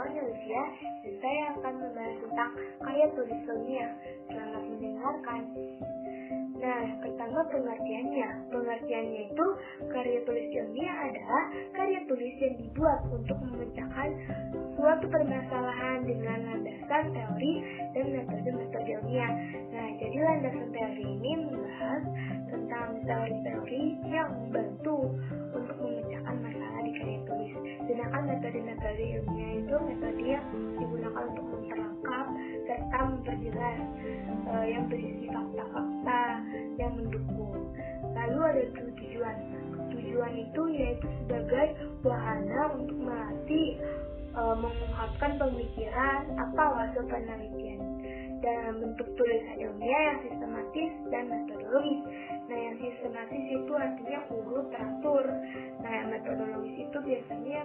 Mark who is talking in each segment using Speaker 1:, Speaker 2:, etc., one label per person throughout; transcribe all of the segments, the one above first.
Speaker 1: namanya Lucia dan saya akan membahas tentang karya tulis ilmiah. Selamat mendengarkan. Nah, pertama pengertiannya. Pengertiannya itu karya tulis ilmiah adalah karya tulis yang dibuat untuk memecahkan suatu permasalahan dengan landasan teori dan metode-metode ilmiah. Nah, jadi landasan teori ini membahas tentang teori-teori yang membantu untuk memecahkan masalah di karya tulis. Sedangkan metode-metode ilmiah itu metode yang digunakan untuk memperlengkap serta memperjelas yang berisi fakta-fakta yang mendukung. Lalu ada tujuan. Tujuan itu yaitu sebagai wahana untuk melatih mengungkapkan pemikiran atau hasil penelitian dalam bentuk tulisan ilmiah yang sistematis dan metodologis. Nah, yang sistematis itu artinya urut, teratur. Nah, yang metodologis itu biasanya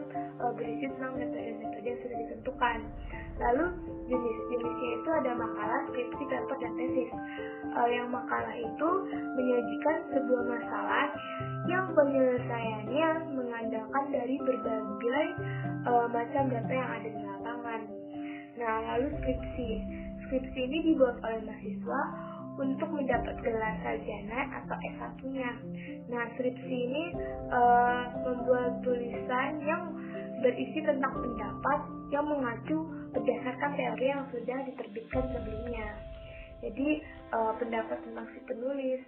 Speaker 1: berisi tentang metode-metode yang sudah ditentukan. Lalu jenis-jenisnya itu ada makalah, skripsi, paper, dan tesis. Yang makalah itu menyajikan sebuah masalah yang penyelesaiannya mengandalkan dari berbagai macam data yang ada di lapangan. Nah, lalu skripsi. Skripsi ini dibuat oleh mahasiswa untuk mendapat gelar sarjana atau S1-nya. Nah, skripsi ini membuat tulisan yang berisi tentang pendapat yang mengacu berdasarkan teori yang sudah diterbitkan sebelumnya. Jadi, pendapat tentang si penulis,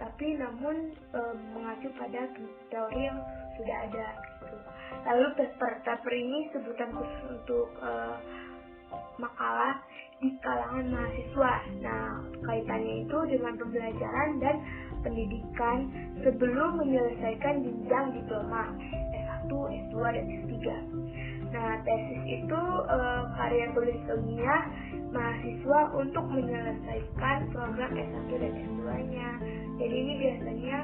Speaker 1: tapi namun mengacu pada teori yang sudah ada gitu. Lalu paper ini sebutan khusus untuk makalah di kalangan mahasiswa. Nah, kaitannya itu dengan pembelajaran dan pendidikan sebelum menyelesaikan jenjang diploma S1, S2, dan S3. Nah, tesis itu karya tulis ilmiah mahasiswa untuk menyelesaikan program S1 dan S2-nya. Jadi ini biasanya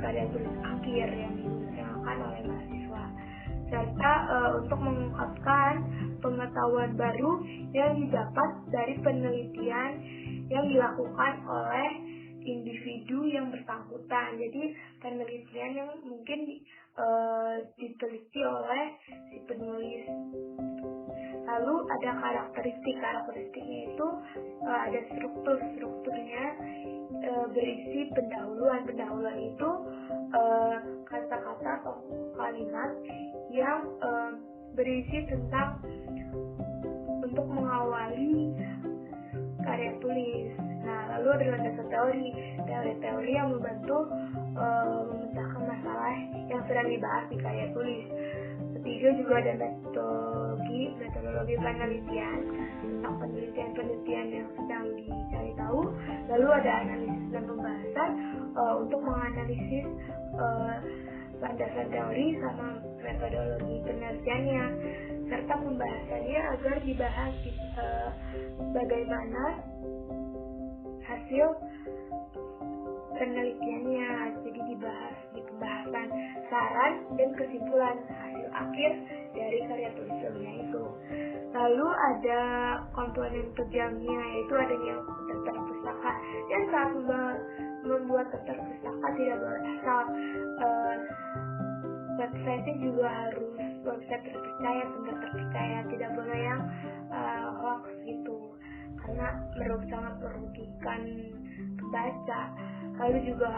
Speaker 1: karya tulis akhir yang digunakan oleh mahasiswa. Serta untuk mengungkapkan pengetahuan baru yang didapat dari penelitian yang dilakukan oleh individu yang bersangkutan. Jadi penelitian yang mungkin diteliti oleh si penulis. Lalu ada karakteristiknya itu ada strukturnya berisi pendahuluan itu kata-kata atau kalimat yang berisi tentang untuk mengawali karya tulis. Nah, lalu ada landasan teori yang membantu memecahkan masalah yang sedang dibahas di karya tulis. Ketiga juga ada metodologi penelitian tentang penelitian yang sedang dicari tahu. Lalu ada analisis dan pembahasan untuk menganalisis landasan teori sama metodologi penelitiannya, serta pembahasannya agar dibahas bagaimana hasil penelitiannya. Jadi dibahas di pembahasan saran dan kesimpulan hasil akhir dari karya tulis ilmiah itu. Lalu ada komponen kerjanya, yaitu adanya daftar pustaka. Dan saat membuat daftar pustaka tidak boleh asal. Website-nya juga harus website terpercaya, sumber terpercaya, tidak boleh yang hoax gitu, karena sangat merugikan pembaca. Lalu juga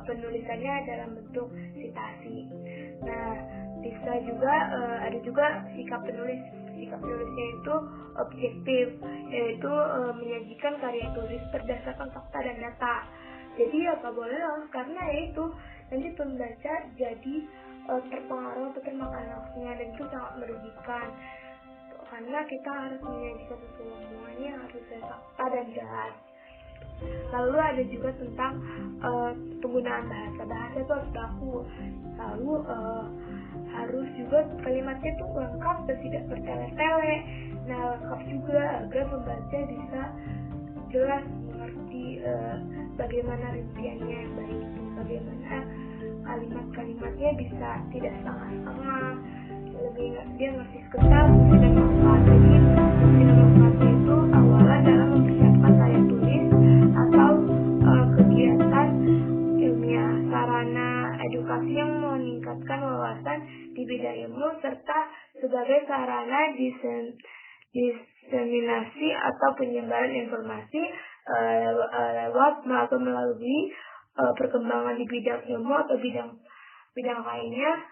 Speaker 1: penulisannya dalam bentuk citasi. Nah, bisa juga ada juga sikap penulis. Sikap penulisnya itu objektif, yaitu menyajikan karya tulis berdasarkan fakta dan data. Jadi ya gak boleh loh, karena yaitu nanti pembaca jadi terpengaruh atau termakan hoaxnya, dan itu sangat merugikan. Karena kita harus menyajikan semuanya harus fakta dan jelas. Lalu ada juga tentang penggunaan bahasa itu harus baku. Lalu harus juga kalimatnya itu lengkap dan tidak bertele-tele. Nah, lengkap juga agar pembaca bisa jelas mengerti bagaimana rinciannya yang baik itu, bagaimana kalimat-kalimatnya bisa tidak setengah-setengah, lebih dia ngerti sekitar fungsi dan manfaat. Jadi fungsi dan manfaatnya itu awalnya dalam mempersiapkan karya tulis atau kegiatan ilmiah, sarana edukasi yang meningkatkan wawasan wawasan di bidang ilmu serta sebagai sarana diseminasi atau penyebaran informasi lewat atau melalui perkembangan di bidang ilmu atau bidang lainnya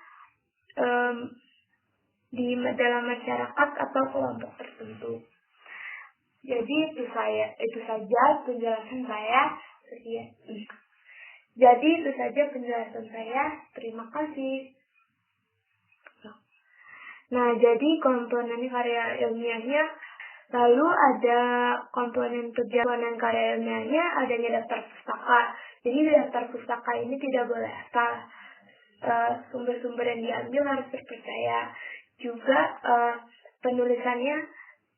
Speaker 1: dalam masyarakat atau kelompok tertentu. Jadi itu saja penjelasan saya. Terima kasih. Nah, jadi komponen karya ilmiahnya, lalu ada komponen karya ilmiahnya adanya daftar pustaka. Jadi daftar pustaka ini tidak boleh asal. Sumber-sumber yang diambil harus terpercaya. Juga penulisannya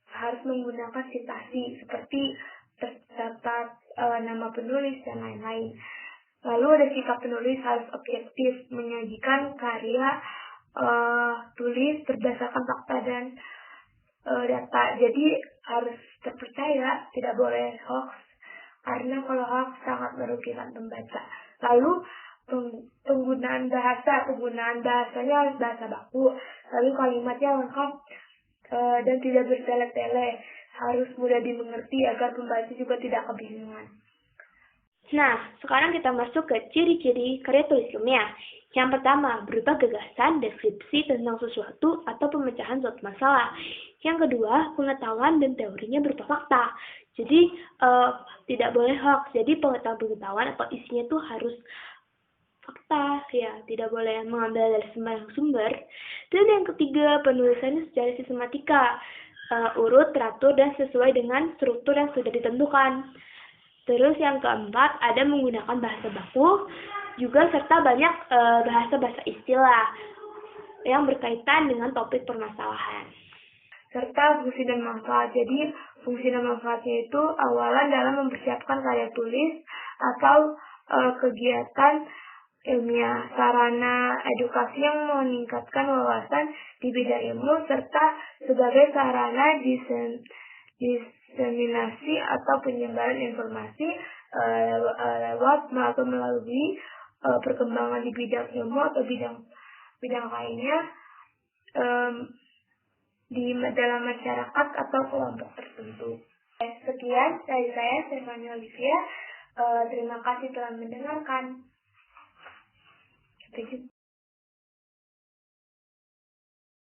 Speaker 1: harus menggunakan citasi seperti tercatat nama penulis dan lain-lain. Lalu ada sikap penulis harus objektif, menyajikan karya tulis berdasarkan fakta dan data. Jadi harus terpercaya, tidak boleh hoax, karena kalau hoax sangat merugikan pembaca. Lalu penggunaan bahasanya harus bahasa baku, lalu kalimatnya lengkap dan tidak bertele-tele, harus mudah dimengerti agar pembaca juga tidak kebingungan.
Speaker 2: Nah, sekarang kita masuk ke ciri-ciri karya tulis ilmiah. Yang pertama, berupa gagasan, deskripsi tentang sesuatu atau pemecahan suatu masalah. Yang kedua, pengetahuan dan teorinya berupa fakta. Jadi, tidak boleh hoax. Jadi, pengetahuan atau isinya itu harus fakta, ya, tidak boleh mengambil dari sembarang sumber. Dan yang ketiga, penulisannya secara sistematika, urut, teratur, dan sesuai dengan struktur yang sudah ditentukan. Terus yang keempat, ada menggunakan bahasa baku, juga serta banyak bahasa-bahasa istilah yang berkaitan dengan topik permasalahan.
Speaker 1: Serta fungsi dan manfaat. Jadi, fungsi dan manfaatnya itu awalan dalam mempersiapkan karya tulis atau kegiatan ilmiah, sarana edukasi yang meningkatkan wawasan di bidang ilmu, serta sebagai sarana diseminasi atau penyebaran informasi lewat atau melalui perkembangan di bidang ilmu atau bidang lainnya dalam masyarakat atau kelompok tertentu. Sekian dari saya, Stefania Olivia. Terima kasih telah mendengarkan. Sampai jumpa.